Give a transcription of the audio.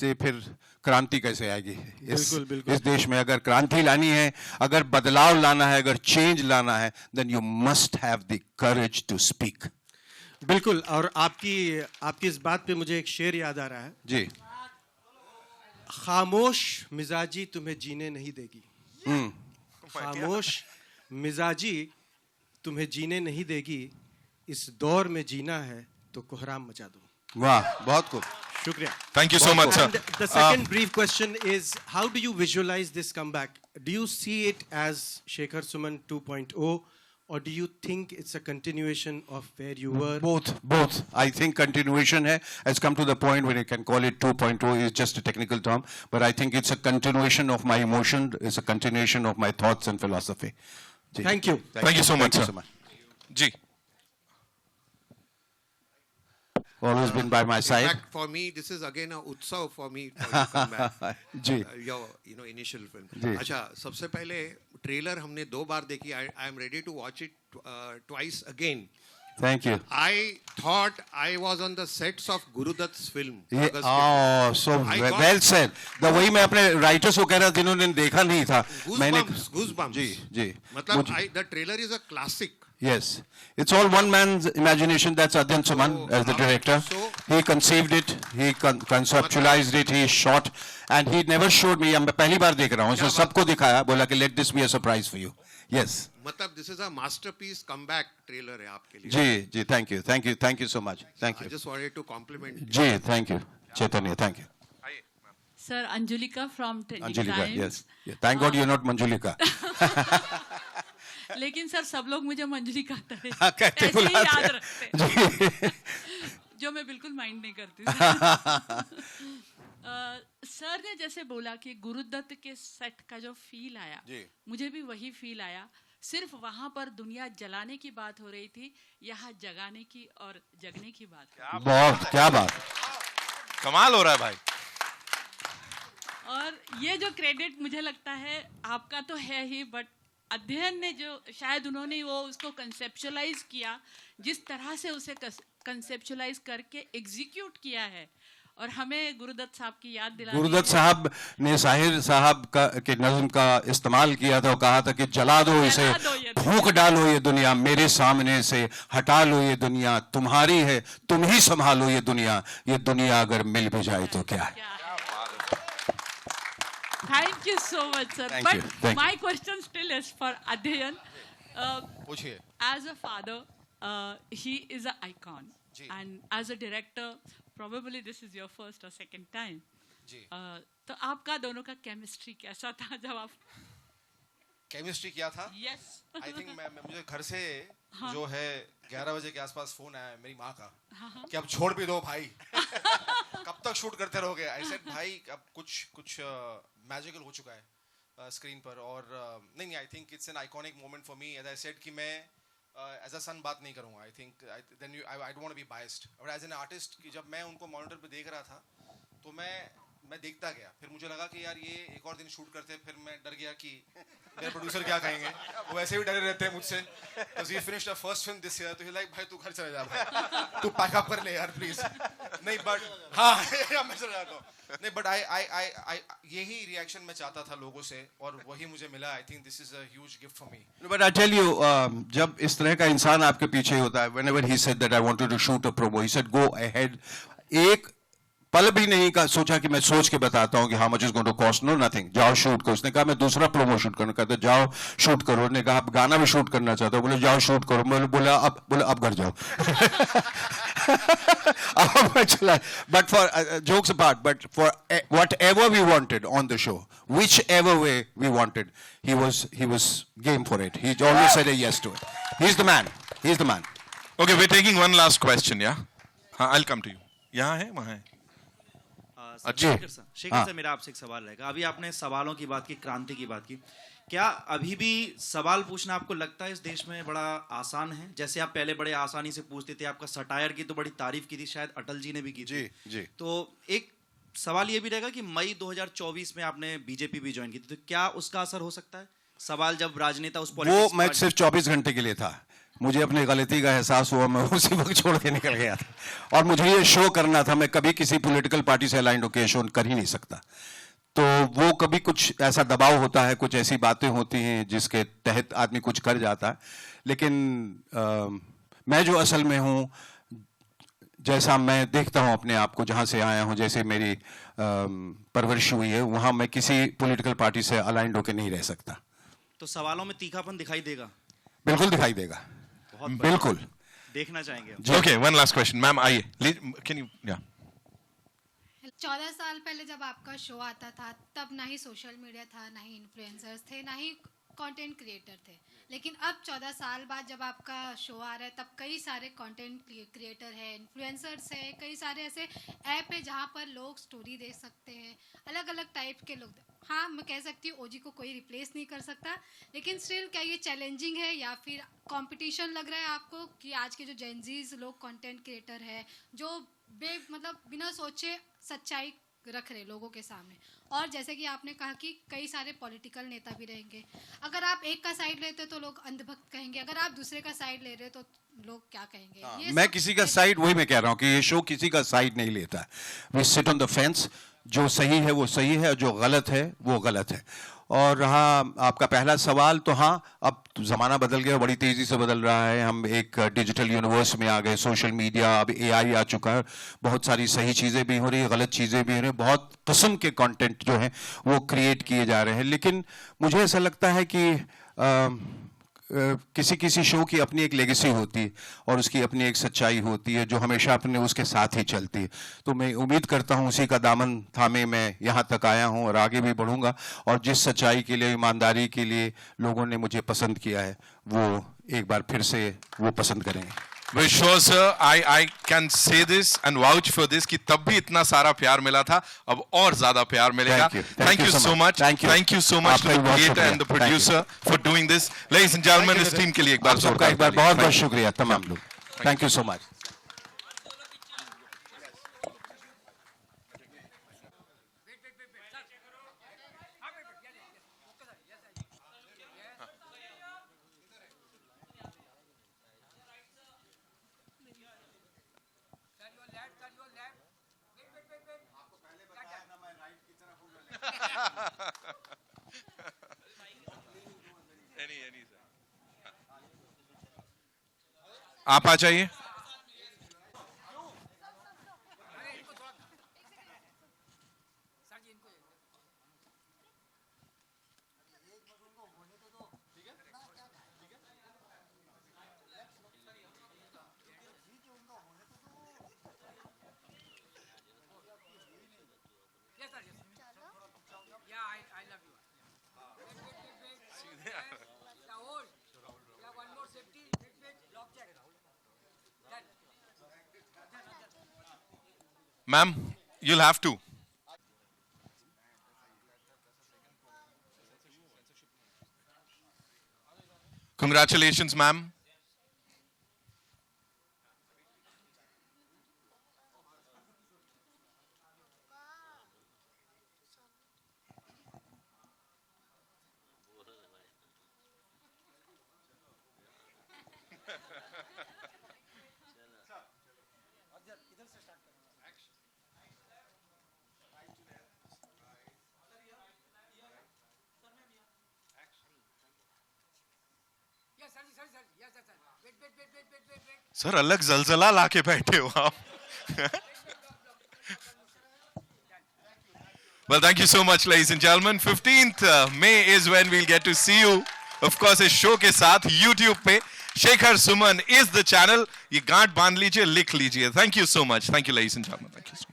से फिर क्रांति कैसे आएगी बिल्कुल, बिल्कुल। इस देश में? अगर क्रांति लानी है, अगर बदलाव लाना है, अगर चेंज लाना है, then you must have the courage to speak. बिल्कुल। और आपकी इस बात पे मुझे एक शेर याद आ रहा है जी। खामोश मिजाजी तुम्हें जीने नहीं देगी। खामोश मिजाजी तुम्हें जीने नहीं देगी, इस दौर में जीना है तो कोहराम मचा दो। वाह, बहुत खूब, शुक्रिया। Thank you so much, sir. And the second brief question is, how do you visualize this comeback? Do you see it as Shekhar Suman 2.0, or do you think it's a continuation of where you were? Both. I think continuation has come to the point where you can call it 2.0 is just a technical term, but I think it's a continuation of my emotion, it's a continuation of my thoughts and philosophy. Ji. Thank you. Thank you so much, sir. Ji. Always been by my side. In fact, for me, this is again a utsav for me for you to come back. Ji. Your initial film. जी. अच्छा, सबसे पहले trailer हमने 2 बार देखी. I am ready to watch it twice again. Thank you. I thought I was on the sets of Guru Dutt's film. So well said. वही मैं अपने writers को कह रहा था जिन्होंने देखा नहीं था. Goosebumps. जी. मतलब the trailer is a classic. Yes, it's all one man's imagination. That's Adyan Suman as the director. He conceived it, he conceptualized it, he shot, and he never showed me. मैं पहली बार देख रहा हूँ. उसने सबको दिखाया, बोला कि let this be a surprise for you. Yes. मतलब this is a masterpiece comeback trailer है आपके लिए. जी, thank you so much. Thank you. I just wanted to compliment you. जी, thank you, Chaitanya, thank you. Sir, Anjulika from Trending Anjulika, Times. yes. Yeah, thank God you're not Manjulika. लेकिन sir सब लोग मुझे मंजलिका कहते कहते ऐसे ही याद रखते जी. जो मैं बिल्कुल माइंड नहीं करती. सर ने जैसे बोला कि गुरुदत्त के सेट का जो फील आया, मुझे भी वही फील आया. सिर्फ वहां पर दुनिया जलाने की बात हो रही थी, यहाँ जगाने की और जगने की बात. बहुत क्या बात, कमाल हो रहा है भाई. और ये जो क्रेडिट मुझे लगता है आपका तो है ही, बट अध्ययन ने जो शायद उन्होंने वो उसको कंसेप्चुअलाइज किया, जिस तरह से उसे कंसेप्चुअलाइज करके एग्जीक्यूट किया है, और हमें गुरुदत्त साहब की याद दिला. गुरुदत्त साहब ने साहिर साहब के नज़्म का इस्तेमाल किया था और कहा था कि जला दो इसे, फूंक डालो ये दुनिया मेरे सामने से, हटा लो ये दुनिया तुम्हारी है, तुम ही संभालो ये दुनिया अगर मिल भी जाए तो क्या है. Thank you so much, sir. Thank but you. my question still is for Adhyayan. पूछिए. As a father, he is an icon. And as a director, probably this is your first or second time. तो आपका दोनों का chemistry कैसा था जब आप? Chemistry क्या था? Yes. I think मुझे घर से जो है 11 बजे के आसपास फोन आया मेरी माँ का कि अब छोड़ भी दो भाई. कब तक शूट करते रहोगे? I said भाई अब कुछ मैजिकल हो चुका है स्क्रीन पर. और नहीं, I think it's an iconic moment for me. As I said कि मैं एज अ सन बात नहीं करूँगा. I think then I don't want to be biased. But as an artist कि जब मैं उनको मॉनिटर पे देख रहा था तो मैं देखता गया. फिर मुझे लगा कि यार ये एक और दिन शूट करते. फिर मैं डर गया कि मेरे प्रोड्यूसर क्या कहेंगे. वो ऐसे भी डरे रहते हैं मुझसे. Because he finished the first film this year, तो he like भाई तू घर चले जा भाई, तू पैक अप कर ले यार प्लीज. नहीं बट हाँ मैं चला जाता हूँ. नहीं बट आई यही रिएक्शन मैं चाहता था लोगों से और वही मुझे मिला. I think this is a huge gift for me. But I tell you, जब इस तरह का इंसान आपके पीछे होता है, whenever he said that I wanted to shoot a promo, he said go ahead. एक पल भी नहीं का सोचा कि मैं सोच के बताता हूँ कि how much is going to cost. No, nothing. जाओ शूट करो. उसने कहा मैं दूसरा प्रोमो शूट करना. कहते जाओ शूट करो. उसने कहा गाना भी शूट करना चाहता हूँ. बोले जाओ शूट करो. मैं बोला अब घर जाओ. अब मैं चला. But for jokes apart, but for whatever we wanted on the show, whichever way we wanted, he was game for it. He always said a yes to it. He's the man. Okay, we're taking one last question. Yeah, I'll come to you. यहाँ है वहाँ है. Shekhar sir, मेरा आपसे एक सवाल रहेगा. अभी आपने सवालों की बात की, क्रांति की बात की. क्या अभी भी सवाल पूछना आपको लगता है इस देश में बड़ा आसान है? जैसे आप पहले बड़े आसानी से पूछते थे. आपका सटायर की तो बड़ी तारीफ की थी, शायद अटल जी ने भी की थी. जी. तो एक सवाल ये भी रहेगा कि मई 2024 में आपने बीजेपी भी ज्वाइन की थी, तो क्या उसका असर हो सकता है? सवाल जब राजनेता उस वो मैं सिर्फ 24 घंटे के लिए था. मुझे अपनी गलती का एहसास हुआ, मैं उसी वक्त छोड़ के निकल गया था। और मुझे ये शो करना था, मैं कभी किसी पॉलिटिकल पार्टी से अलाइंड होकर शो कर ही नहीं सकता। तो वो कभी कुछ ऐसा दबाव होता है, कुछ ऐसी बातें होती हैं जिसके तहत आदमी कुछ कर जाता है। लेकिन मैं जो असल में हूँ, जैसा मैं देखता हूँ अपने आप को, जहाँ से आया हूँ, जैसे मेरी परवरिश हुई है, वहाँ मैं किसी पॉलिटिकल पार्टी से अलाइंड होकर नहीं रह सकता। तो सवालों में तीखापन दिखाई देगा? बिल्कुल दिखाई देगा, बिल्कुल देखना चाहेंगे। Okay, one last question, ma'am आइए, can you, yeah. 14 साल पहले जब आपका शो आता था, तब ना ही सोशल मीडिया था, ना ही इन्फ्लुएंसर्स थे, ना ही कंटेंट क्रिएटर थे। लेकिन अब 14 साल बाद जब आपका शो आ रहा है, तब कई सारे कंटेंट क्रिएटर है, इन्फ्लुएंसर्स है, कई सारे ऐसे ऐप है जहाँ पर लोग स्टोरी दे सकते हैं, अलग अलग टाइप के लोग। हाँ, मैं कह सकती हूँ ओजी को कोई रिप्लेस नहीं कर सकता, लेकिन स्टिल क्या ये चैलेंजिंग है या फिर कंपटीशन लग रहा है आपको कि आज के जो जेनजीज लोग कंटेंट क्रिएटर है, जो मतलब बिना सोचे सच्चाई रख रहे लोगों के सामने, और जैसे कि आपने कहा कि कई सारे पॉलिटिकल नेता भी रहेंगे, अगर आप एक का साइड लेते तो लोग अंधभक्त कहेंगे, अगर आप दूसरे का साइड ले रहे तो लोग क्या कहेंगे? मैं किसी का साइड, वही मैं कह रहा हूँ कि ये शो किसी का साइड नहीं लेता। We sit on the fence, जो सही है वो सही है, जो गलत है वो गलत है। और रहा आपका पहला सवाल, तो हाँ, अब ज़माना बदल गया, बड़ी तेज़ी से बदल रहा है। हम एक डिजिटल यूनिवर्स में आ गए, सोशल मीडिया, अब एआई आ चुका है, बहुत सारी सही चीज़ें भी हो रही है, गलत चीज़ें भी हो रही हैं, बहुत किस्म के कंटेंट जो हैं वो क्रिएट किए जा रहे हैं। लेकिन मुझे ऐसा लगता है कि किसी किसी शो की अपनी एक लेगेसी होती है और उसकी अपनी एक सच्चाई होती है जो हमेशा अपने उसके साथ ही चलती है। तो मैं उम्मीद करता हूँ उसी का दामन थामे मैं यहाँ तक आया हूँ और आगे भी बढ़ूँगा, और जिस सच्चाई के लिए, ईमानदारी के लिए लोगों ने मुझे पसंद किया है, वो एक बार फिर से वो पसंद करेंगे। Well, sure, sir. I can say this and vouch for this कि तब भी इतना सारा प्यार मिला था, अब और ज्यादा प्यार मिलेगा. Thank you so much. Thank you so much to the creator and the producer for doing this. Ladies and gentlemen, इस टीम के लिए एक बार सबका एक बार बहुत बहुत शुक्रिया तमाम लोग. Thank you so much. आप आ जाइए. Ma'am, you'll have to. Congratulations, ma'am. Sir अलग जलजला लाके बैठे हो आप. Well, thank you so much, ladies and gentlemen. 15th May is when we'll get to see you. Of course, इस शो के साथ YouTube पे Shekhar Suman is the channel. ये गांठ बांध लीजिए, लिख लीजिए. Thank you so much. Thank you, ladies and gentlemen. Thank you so much.